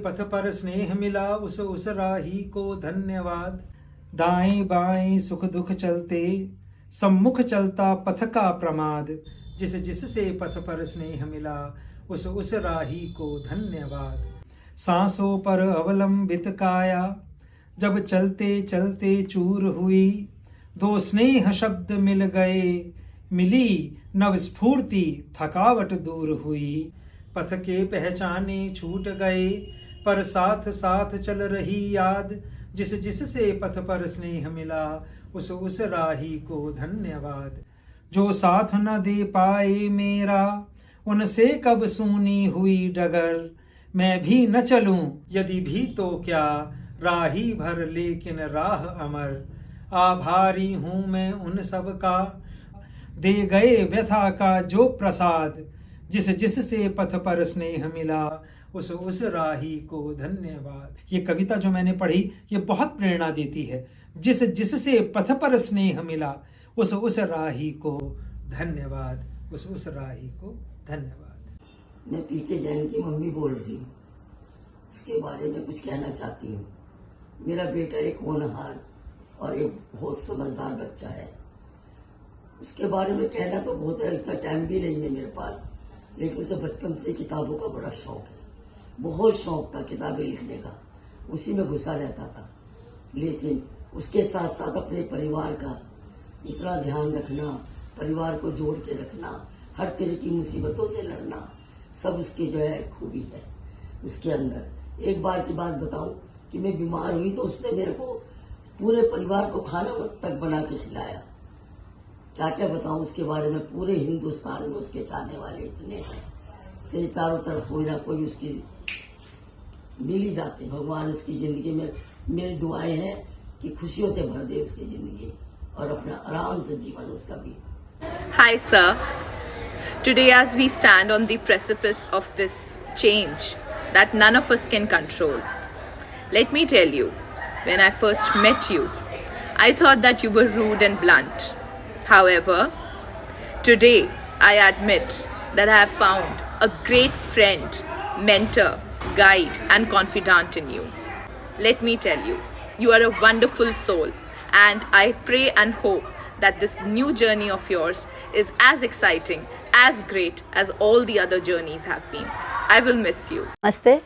पथ पर स्नेह मिला उस राही को धन्यवाद। दाएं बाएं सुख दुख चलते सम्मुख चलता पथ का प्रमाद। जिससे पथ पर स्नेह मिला उस राही को धन्यवाद। सांसों पर अवलंबित काया जब चलते चलते चूर हुई। दो स्नेह शब्द मिल गए मिली नव स्फूर्ति थकावट दूर हुई। पथ के पहचाने छूट गए पर साथ साथ चल रही याद। जिससे पथ पर स्नेह मिला उस राही को धन्यवाद। जो साथ न दे पाए मेरा उनसे कब सूनी हुई डगर। मैं भी न चलूं यदि भी तो क्या राही भर लेकिन राह अमर। आभारी हूं मैं उन सब का दे गए व्यथा का जो प्रसाद। जिससे पथ पर स्नेह मिला उस राही को धन्यवाद। ये कविता जो मैंने पढ़ी ये बहुत प्रेरणा देती है। जिससे पथ पर स्नेह मिला उस राही को धन्यवाद। उस राही को धन्यवाद। मैं पीके जैन की मम्मी बोल रही हूँ। उसके बारे में कुछ कहना चाहती हूँ। मेरा बेटा एक होनहार और एक बहुत समझदार बच्चा है। उसके बारे में कहना तो बहुत है, इतना टाइम भी नहीं है मेरे पास, लेकिन उसे बचपन से किताबों का बड़ा शौक है। बहुत शौक था किताबें लिखने का, उसी में घुसा रहता था। लेकिन उसके साथ साथ अपने परिवार का इतना ध्यान रखना, परिवार को जोड़ के रखना, हर तरह की मुसीबतों से लड़ना, सब उसकी जो है खूबी है उसके अंदर। एक बार की बात बताऊं कि मैं बीमार हुई तो उसने मेरे को पूरे परिवार को खाना तक बना के खिलाया। क्या क्या बताऊं उसके बारे में। पूरे हिंदुस्तान में उसके चाहने वाले इतने हैं कि चारों तरफ कोई ना कोई उसकी मिल ही जाते हैं। भगवान उसकी जिंदगी में, मेरी दुआएं हैं कि खुशियों से भर दे उसकी जिंदगी और अपना आराम से जीवन उसका भी। Hi sir, today as we stand on the precipice of this change that none of us can control, let me tell you, when I first met you, I thought that you were rude and blunt. However, today I admit that I have found a great friend, mentor, guide and confidant in you. Let me tell you, you are a wonderful soul and I pray and hope that this new journey of yours is as exciting, as great as all the other journeys have been. I will miss you. नमस्ते।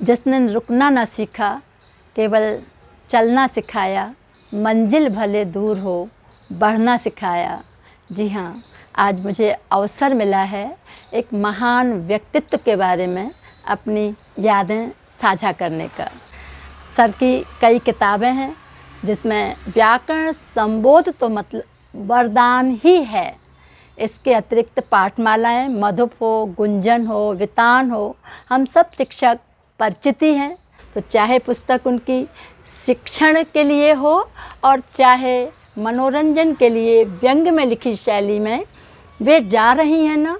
जिसने रुकना ना सीखा केवल चलना सिखाया, मंजिल भले दूर हो बढ़ना सिखाया। जी हाँ, आज मुझे अवसर मिला है एक महान व्यक्तित्व के बारे में अपनी यादें साझा करने का। सर की कई किताबें हैं जिसमें व्याकरण संबोध तो मतलब वरदान ही है। इसके अतिरिक्त पाठमालाएं मधुप हो, गुंजन हो, वितान हो, हम सब शिक्षक परिचित ही हैं। तो चाहे पुस्तक उनकी शिक्षण के लिए हो और चाहे मनोरंजन के लिए व्यंग में लिखी शैली में वे जा रही हैं ना,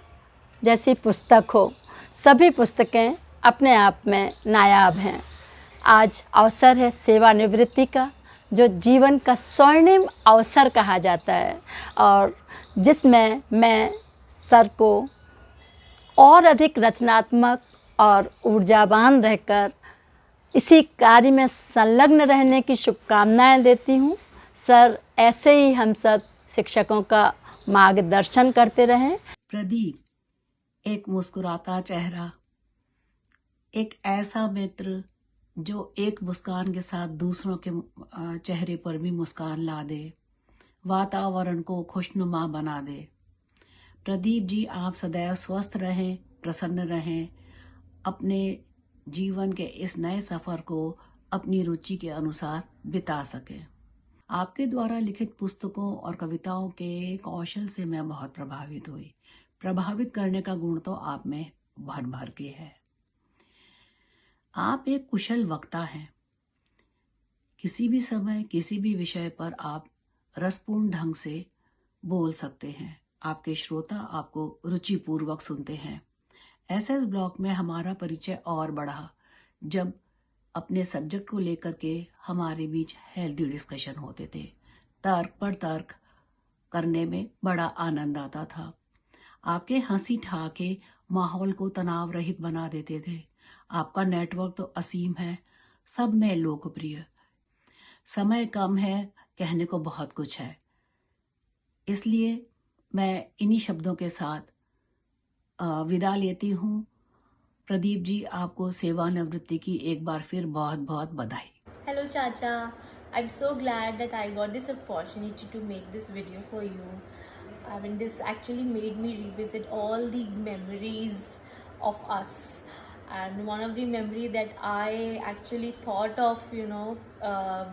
जैसी पुस्तक हो, सभी पुस्तकें अपने आप में नायाब हैं। आज अवसर है सेवानिवृत्ति का, जो जीवन का स्वर्णिम अवसर कहा जाता है और जिसमें मैं सर को और अधिक रचनात्मक और ऊर्जावान रहकर इसी कार्य में संलग्न रहने की शुभकामनाएं देती हूँ। सर ऐसे ही हम सब शिक्षकों का मार्गदर्शन करते रहें। प्रदीप एक मुस्कुराता चेहरा, एक ऐसा मित्र जो एक मुस्कान के साथ दूसरों के चेहरे पर भी मुस्कान ला दे, वातावरण को खुशनुमा बना दे। प्रदीप जी, आप सदैव स्वस्थ रहें, प्रसन्न रहें, अपने जीवन के इस नए सफ़र को अपनी रुचि के अनुसार बिता सकें। आपके द्वारा लिखित पुस्तकों और कविताओं के कौशल से मैं बहुत प्रभावित हुई। प्रभावित करने का गुण तो आप में भर भर के है। आप एक कुशल वक्ता हैं। किसी भी समय किसी भी विषय पर आप रसपूर्ण ढंग से बोल सकते हैं। आपके श्रोता आपको रुचिपूर्वक सुनते हैं। एसएस ब्लॉक में हमारा परिचय और बढ़ा जब अपने सब्जेक्ट को लेकर के हमारे बीच हेल्दी डिस्कशन होते थे। तर्क पर तर्क करने में बड़ा आनंद आता था। आपके हंसी ठहाके माहौल को तनाव रहित बना देते थे। आपका नेटवर्क तो असीम है, सब में लोकप्रिय। समय कम है, कहने को बहुत कुछ है, इसलिए मैं इन्हीं शब्दों के साथ विदा लेती हूँ। प्रदीप जी, आपको सेवानिवृत्ति की एक बार फिर बहुत बहुत बधाई। Hello Chacha, I'm so glad that I got this opportunity to make this video for you. I mean, this actually made me revisit all the memories of us, and one of the memory that I actually thought of,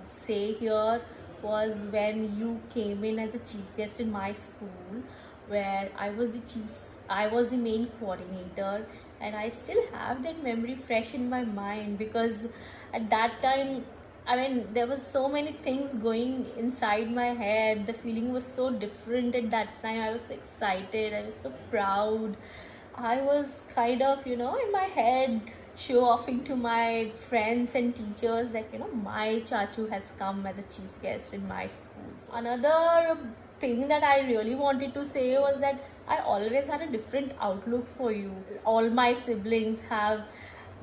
say here was when you came in as a chief guest in my school, where I was the main coordinator, and I still have that memory fresh in my mind, because at that time, I mean, there was so many things going inside my head. The feeling was so different at that time. I was so excited, I was so proud. I was kind of, in my head, show offing to my friends and teachers that, my Chachu has come as a chief guest in my school. Another thing that I really wanted to say was that I always had a different outlook for you. All my siblings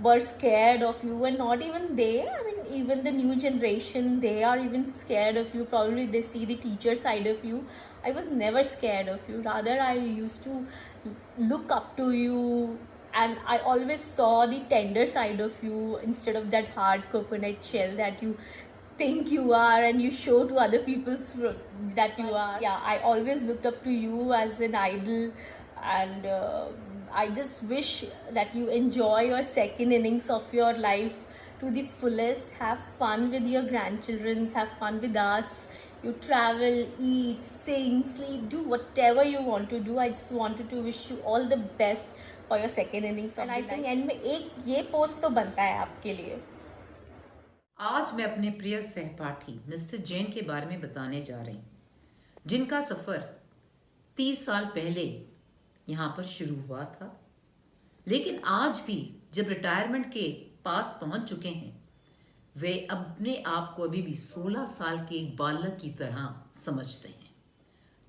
were scared of you, and not even they, I mean, even the new generation, they are even scared of you. Probably they see the teacher side of you. I was never scared of you, rather I used to look up to you, and I always saw the tender side of you instead of that hard coconut shell that you think you are and you show to other people that you are. Yeah, I always looked up to you as an idol, and I just wish that you enjoy your second innings of your life to the fullest. Have fun with your grandchildren, have fun with us. You travel, eat, sing, sleep, do whatever you want to do. I just wanted to wish you all the best for your second innings. And I think end में एक ये post तो बनता है आपके लिए। आज मैं अपने प्रिय सहपाठी मिस्टर जैन के बारे में बताने जा रही हूँ, जिनका सफर 30 साल पहले यहाँ पर शुरू हुआ था, लेकिन आज भी जब रिटायरमेंट के पास पहुंच चुके हैं, वे अपने आप को अभी भी 16 साल के एक बालक की तरह समझते हैं,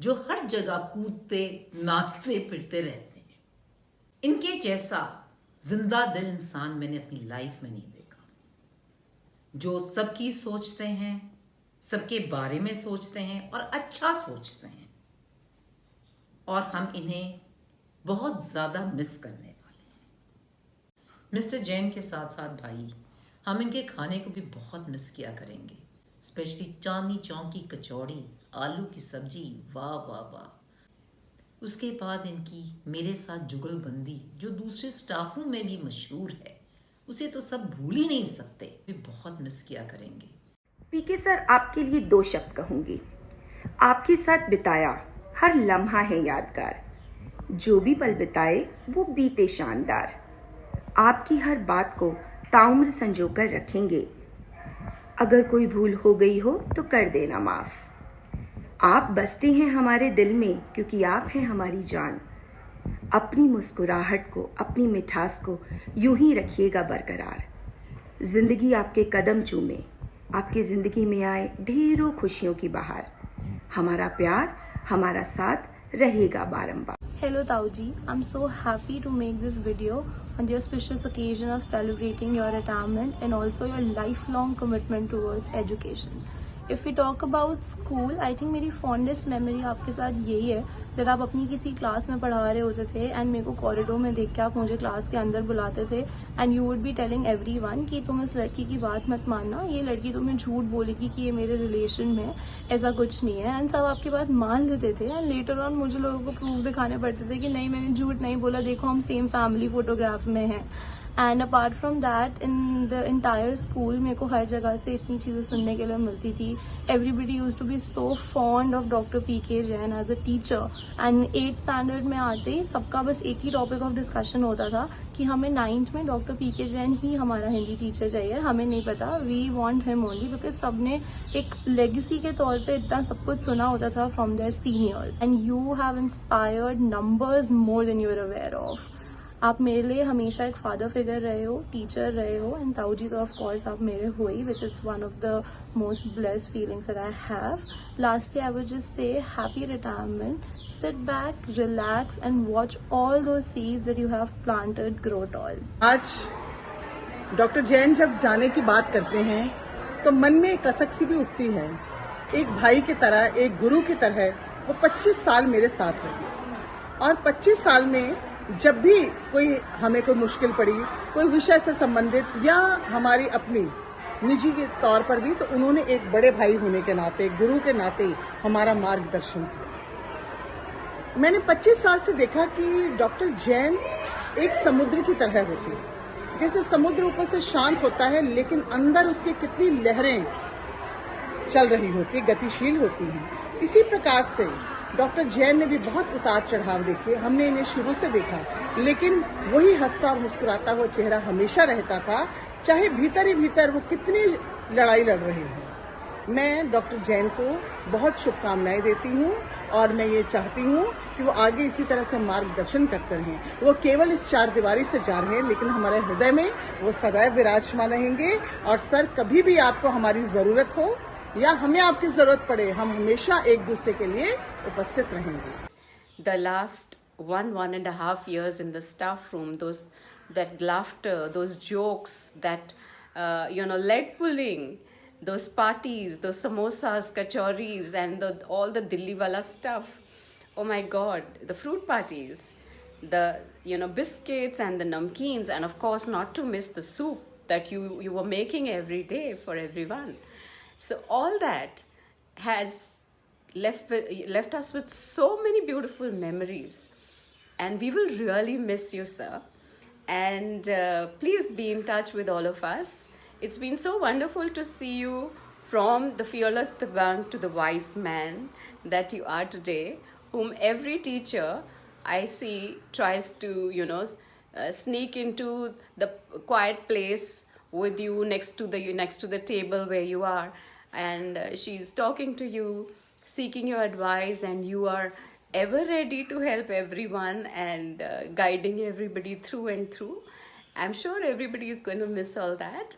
जो हर जगह कूदते नाचते फिरते रहते हैं। इनके जैसा जिंदा दिल इंसान मैंने अपनी लाइफ में नहीं देखा, जो सबकी सोचते हैं, सबके बारे में सोचते हैं और अच्छा सोचते हैं, और हम इन्हें बहुत ज्यादा मिस करने वाले हैं। मिस्टर जैन के साथ साथ भाई, हम इनके खाने को भी बहुत मिस किया करेंगे, स्पेशली चांदनी चौक की कचौड़ी, आलू की सब्जी, वाह वाह वाह। उसके बाद इनकी मेरे साथ जुगलबंदी, जो दूसरे स्टाफ रूम में भी मशहूर है, उसे तो सब भूल ही नहीं सकते, भी बहुत मिस किया करेंगे। पीके सर, आपके लिए 2 शब्द कहूंगी। आपके साथ बिताया हर लम्हा है यादगार, जो भी पल बिताए वो बीते शानदार। आपकी हर बात को ताउम्र संजो कर रखेंगे, अगर कोई भूल हो गई हो तो कर देना माफ। आप बसते हैं हमारे दिल में, क्योंकि आप हैं हमारी जान। अपनी मुस्कुराहट को, अपनी मिठास को यूं ही रखिएगा बरकरार। जिंदगी आपके कदम चूमे, आपकी जिंदगी में आए ढेरों खुशियों की बहार। हमारा प्यार, हमारा साथ रहेगा बारंबार। Hello Tauji, I'm so happy to make this video on the auspicious occasion of celebrating your retirement and also your lifelong commitment towards education. If we talk about school, I think मेरी fondest memory आपके साथ यही है, जब आप अपनी किसी class में पढ़ा रहे होते थे एंड मेरे को कॉरिडोर में देख के आप मुझे क्लास के अंदर बुलाते थे and you would be telling everyone कि तुम इस लड़की की बात मत मानना, ये लड़की तुम्हें झूठ बोलेगी कि ये मेरे रिलेशन में है, ऐसा कुछ नहीं है। एंड सब आपकी बात मान लेते थे एंड लेटर ऑन मुझे लोगों को प्रूफ दिखाने पड़ते थे कि नहीं, मैंने झूठ नहीं बोला, देखो हम सेम फैमिली फोटोग्राफ में हैं। And apart from that, in the entire school मेरे को हर जगह से इतनी चीज़ें सुनने के लिए मिलती थी। Everybody use to be so fond of doctor PK Jain as a teacher. And 8th standard में आते ही सबका बस एक ही टॉपिक ऑफ डिस्कशन होता था कि हमें 9th में डॉक्टर पीके जैन ही हमारा हिंदी टीचर चाहिए, हमें नहीं पता, we want him only, because सबने एक लेगेसी के तौर पे इतना सब कुछ सुना होता था from their seniors. And you have inspired numbers more than you are aware of. आप मेरे लिए हमेशा एक फादर फिगर रहे हो, टीचर रहे हो, एंड ताऊजी तो ऑफ कोर्स आप मेरे हो ही, which is one of the most blessed feelings that I have. Lastly I would just say happy retirement, sit back, relax and watch all those seeds that you have planted grow tall. आज doctor Jain जब जाने की बात करते हैं तो मन में एक कसक सी भी उठती है। एक भाई की तरह, एक गुरु की तरह वो 25 साल मेरे साथ रहे और 25 साल में जब भी कोई हमें कोई मुश्किल पड़ी, कोई विषय से संबंधित या हमारी अपनी निजी के तौर पर भी, तो उन्होंने एक बड़े भाई होने के नाते, गुरु के नाते हमारा मार्गदर्शन किया। मैंने 25 साल से देखा कि डॉक्टर जैन एक समुद्र की तरह होती है। जैसे समुद्र ऊपर से शांत होता है लेकिन अंदर उसके कितनी लहरें चल रही होती, गतिशील होती हैं। इसी प्रकार से डॉक्टर जैन ने भी बहुत उतार चढ़ाव देखे। हमने इन्हें शुरू से देखा, लेकिन वही हंसता और मुस्कुराता हुआ चेहरा हमेशा रहता था, चाहे भीतर ही भीतर वो कितनी लड़ाई लड़ रहे हों। मैं डॉक्टर जैन को बहुत शुभकामनाएं देती हूं और मैं ये चाहती हूं कि वो आगे इसी तरह से मार्गदर्शन करते रहें। वो केवल इस चार दीवारी से जा रहे हैं, लेकिन हमारे हृदय में वो सदैव विराजमान रहेंगे। और सर, कभी भी आपको हमारी ज़रूरत हो या हमें आपकी ज़रूरत पड़े, हम हमेशा एक दूसरे के लिए उपस्थित रहेंगे। The last 1.5 years in the staff room, that laughter, those jokes, that leg pulling, those parties, those samosas, kachoris, and all the Dilli wala stuff. Oh my God, the fruit parties, the biscuits and the namkeens, and of course not to miss the soup that you were making every day for everyone. So all that has left us with so many beautiful memories, and we will really miss you, sir. And please be in touch with all of us. It's been so wonderful to see you from the fearless Dabang to the wise man that you are today, whom every teacher I see tries to, sneak into the quiet place with you next to the table where you are, and she's talking to you, seeking your advice, and you are ever ready to help everyone and guiding everybody through and through. I'm sure everybody is going to miss all that.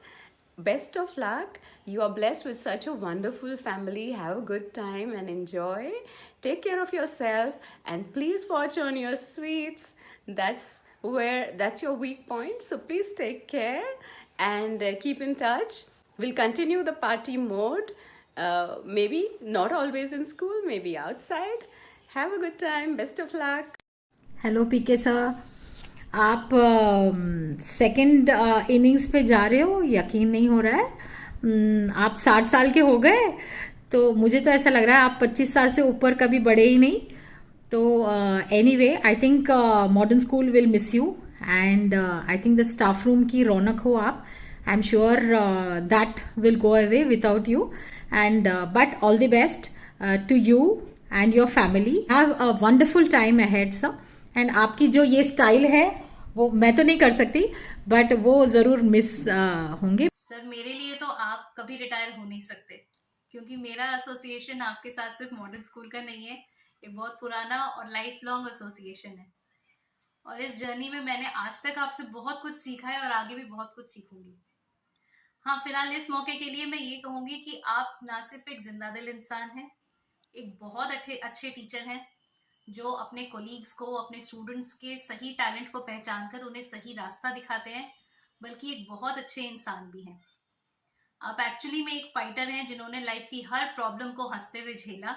Best of luck. You are blessed with such a wonderful family. Have a good time and enjoy. Take care of yourself, and please watch on your sweets. That's your weak point. So please take care and keep in touch. We'll continue the party mode. Maybe not always in school, maybe outside. Have a good time. Best of luck. Hello PK sir, आप second innings पे जा रहे हो, यकीन नहीं हो रहा है। आप 60 साल के हो गए, तो मुझे तो ऐसा लग रहा है आप 25 साल से ऊपर कभी बढ़े ही नहीं। तो anyway, I think modern school will miss you, and I think the staff room की रौनक हो आप। I am sure that will go away without you, and but all the best to you and your family. Have a wonderful time ahead sir. And आपकी जो ये style है वो मैं तो नहीं कर सकती, बट वो ज़रूर मिस होंगे। सर, मेरे लिए तो आप कभी रिटायर हो नहीं सकते, क्योंकि मेरा एसोसिएशन आपके साथ सिर्फ मॉडर्न स्कूल का नहीं है, एक बहुत पुराना और लाइफ लॉन्ग एसोसिएशन है। और इस जर्नी में मैंने आज तक आपसे बहुत कुछ सीखा है और आगे भी बहुत कुछ सीखूंगी। हाँ, फिलहाल इस मौके के लिए मैं ये कहूँगी कि आप ना सिर्फ एक जिंदा दिल इंसान हैं, एक बहुत अच्छे टीचर हैं जो अपने कोलीग्स को, अपने स्टूडेंट्स के सही टैलेंट को पहचान कर उन्हें सही रास्ता दिखाते हैं, बल्कि एक बहुत अच्छे इंसान भी हैं। आप एक्चुअली में एक फाइटर हैं जिन्होंने लाइफ की हर प्रॉब्लम को हंसते हुए झेला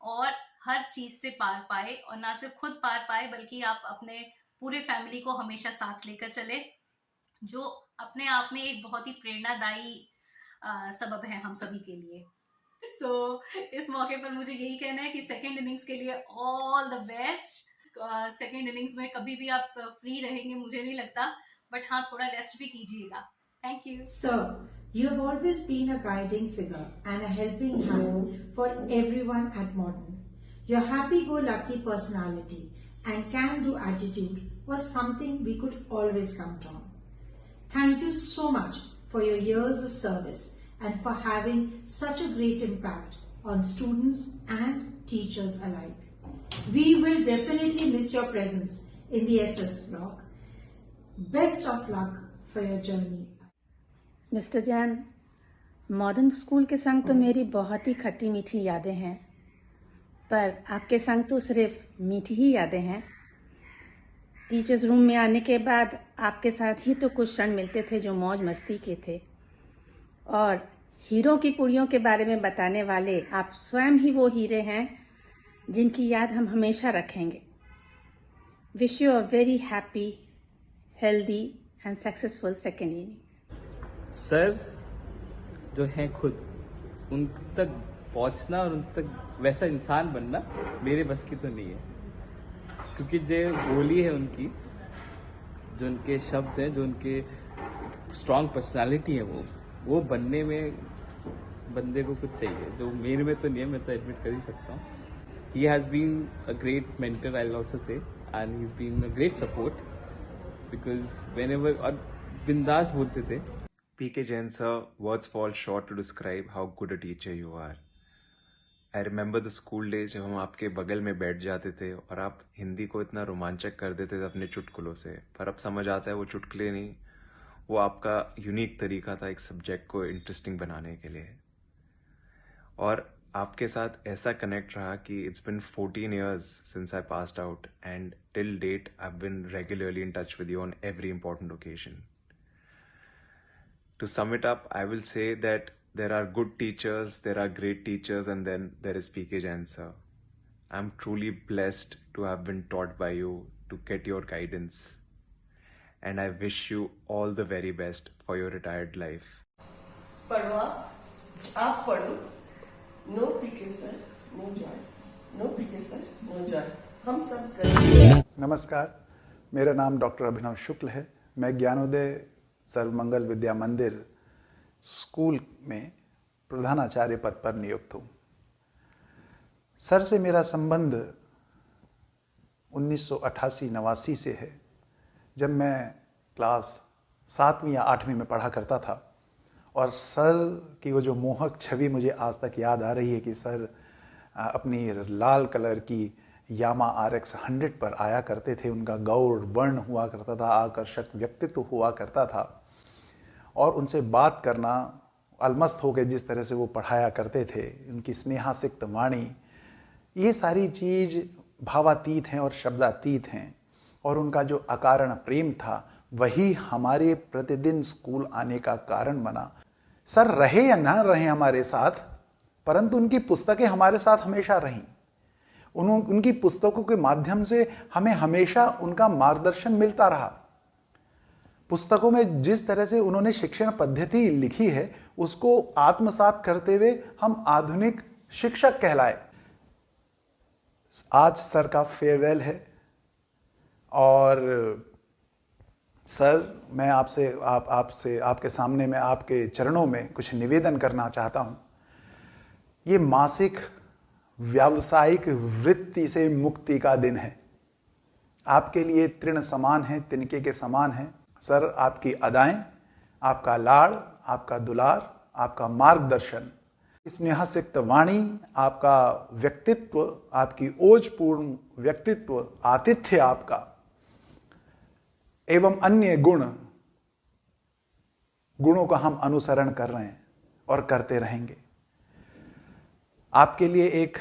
और हर चीज़ से पार पाए, और ना सिर्फ खुद पार पाए बल्कि आप अपने पूरे फैमिली को हमेशा साथ लेकर चले, जो अपने आप में एक बहुत ही प्रेरणादायी सबब है हम सभी के लिए। सो इस मौके पर मुझे यही कहना है कि सेकेंड इनिंग्स के लिए all the best. Second innings में कभी भी आप फ्री रहेंगे मुझे नहीं लगता, बट हाँ, थोड़ा रेस्ट भी कीजिएगा। Thank you sir. You have always been a guiding figure and a helping hand for everyone at Modern. Your happy-go-lucky personality and can-do attitude was something we could always count on. Thank you so much for your years of service and for having such a great impact on students and teachers alike. We will definitely miss your presence in the SS block. Best of luck for your journey. Mister Jain, modern school के संग तो मेरी बहुत ही खट्टी मीठी यादें हैं, पर आपके संग तो सिर्फ मीठी ही यादें हैं। टीचर्स रूम में आने के बाद आपके साथ ही तो कुछ क्षण मिलते थे जो मौज मस्ती के थे, और हीरो की कुड़ियों के बारे में बताने वाले आप स्वयं ही वो हीरे हैं जिनकी याद हम हमेशा रखेंगे। Wish you a very happy, healthy and successful second inning. Sir जो हैं खुद, उन तक पहुंचना और उन तक वैसा इंसान बनना मेरे बस की तो नहीं है, क्योंकि जो बोली है उनकी, जो उनके शब्द हैं, जो उनके स्ट्रॉन्ग पर्सनालिटी है, वो बनने में बंदे को कुछ चाहिए, जो मेरे में तो नहीं है, मैं तो एडमिट कर ही सकता हूँ। He has been a great mentor, I will also say, and he is been a great support, because whenever, और बिंदास बोलते थे। P.K. Jain sir, words fall short to describe how good a teacher you are. I remember the school days जब हम आपके बगल में बैठ जाते थे और आप हिंदी को इतना रोमांचक कर देते थे अपने चुटकुलों से, पर अब समझ आता है वो चुटकुले नहीं, वो आपका यूनिक तरीका था एक सब्जेक्ट को इंटरेस्टिंग बनाने के लिए। और आपके साथ ऐसा कनेक्ट रहा कि it's been 14 years since I passed out, and till date I've been regularly in touch with you on every important occasion. To sum it up, I will say that there are good teachers, there are great teachers, and then there is P.K. Jain sir. I'm truly blessed to have been taught by you, to get your guidance, and I wish you all the very best for your retired life. पढ़वा, आप पढ़ो, no P.K. sir, no joy, no P.K. sir, no joy. हम सब करेंगे। नमस्कार, मेरा नाम doctor अभिनव शुक्ल है। मैं ज्ञानोदय सर्वमंगल विद्या मंदिर स्कूल में प्रधानाचार्य पद पर नियुक्त हूँ। सर से मेरा संबंध 1988-89 से है, जब मैं क्लास 7वीं या 8वीं में पढ़ा करता था, और सर की वो जो मोहक छवि मुझे आज तक याद आ रही है कि सर अपनी लाल कलर की यामा RX 100 पर आया करते थे। उनका गौर वर्ण हुआ करता था, आकर्षक व्यक्तित्व हुआ करता था, और उनसे बात करना, अलमस्त होकर जिस तरह से वो पढ़ाया करते थे, उनकी स्नेहासिक्त वाणी, ये सारी चीज़ भावातीत हैं और शब्दातीत हैं। और उनका जो अकारण प्रेम था वही हमारे प्रतिदिन स्कूल आने का कारण बना। सर रहे या ना रहे हमारे साथ, परंतु उनकी पुस्तकें हमारे साथ हमेशा रहीं। उनकी पुस्तकों के माध्यम से हमें हमेशा उनका मार्गदर्शन मिलता रहा। पुस्तकों में जिस तरह से उन्होंने शिक्षण पद्धति लिखी है, उसको आत्मसात करते हुए हम आधुनिक शिक्षक कहलाए। आज सर का फेयरवेल है, और सर मैं आपसे आपके सामने में आपके चरणों में कुछ निवेदन करना चाहता हूं। ये मासिक व्यावसायिक वृत्ति से मुक्ति का दिन है। आपके लिए तृण समान है, तिनके के समान है। सर आपकी अदाएं, आपका लाड़, आपका दुलार, आपका मार्गदर्शन, स्नेहासिक्त वाणी, आपका व्यक्तित्व, आपकी ओजपूर्ण व्यक्तित्व, आतिथ्य आपका, एवं अन्य गुणों का हम अनुसरण कर रहे हैं और करते रहेंगे। आपके लिए एक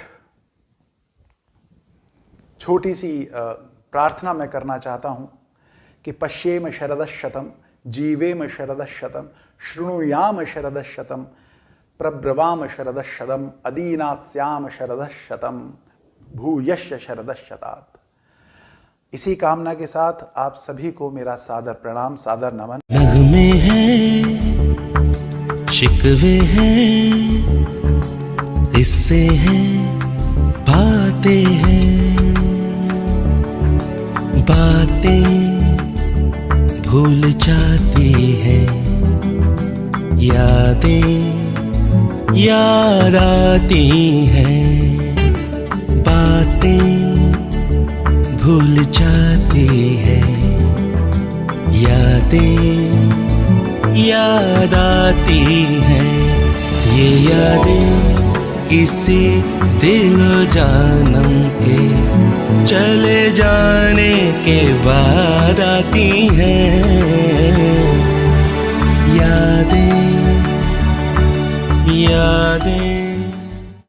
छोटी सी प्रार्थना मैं करना चाहता हूं कि पश्येम शरदशतम, जीवेम शरदशतम, शृणुयाम शरदशतम, प्रब्रवाम शरदशतम, अदीनास्याम शरदशतम, भूयश्च शरदशतात्। इसी कामना के साथ आप सभी को मेरा सादर प्रणाम, सादर नमन। नगमे हैं, शिकवे हैं, किस्से हैं, बातें हैं, बातें भूल जाती हैं, यादें याद आती हैं, बातें भूल जाती हैं, यादें याद आती हैं। ये यादें किसी दिलो जानम के चले जाने के बाद आती हैं, यादें यादें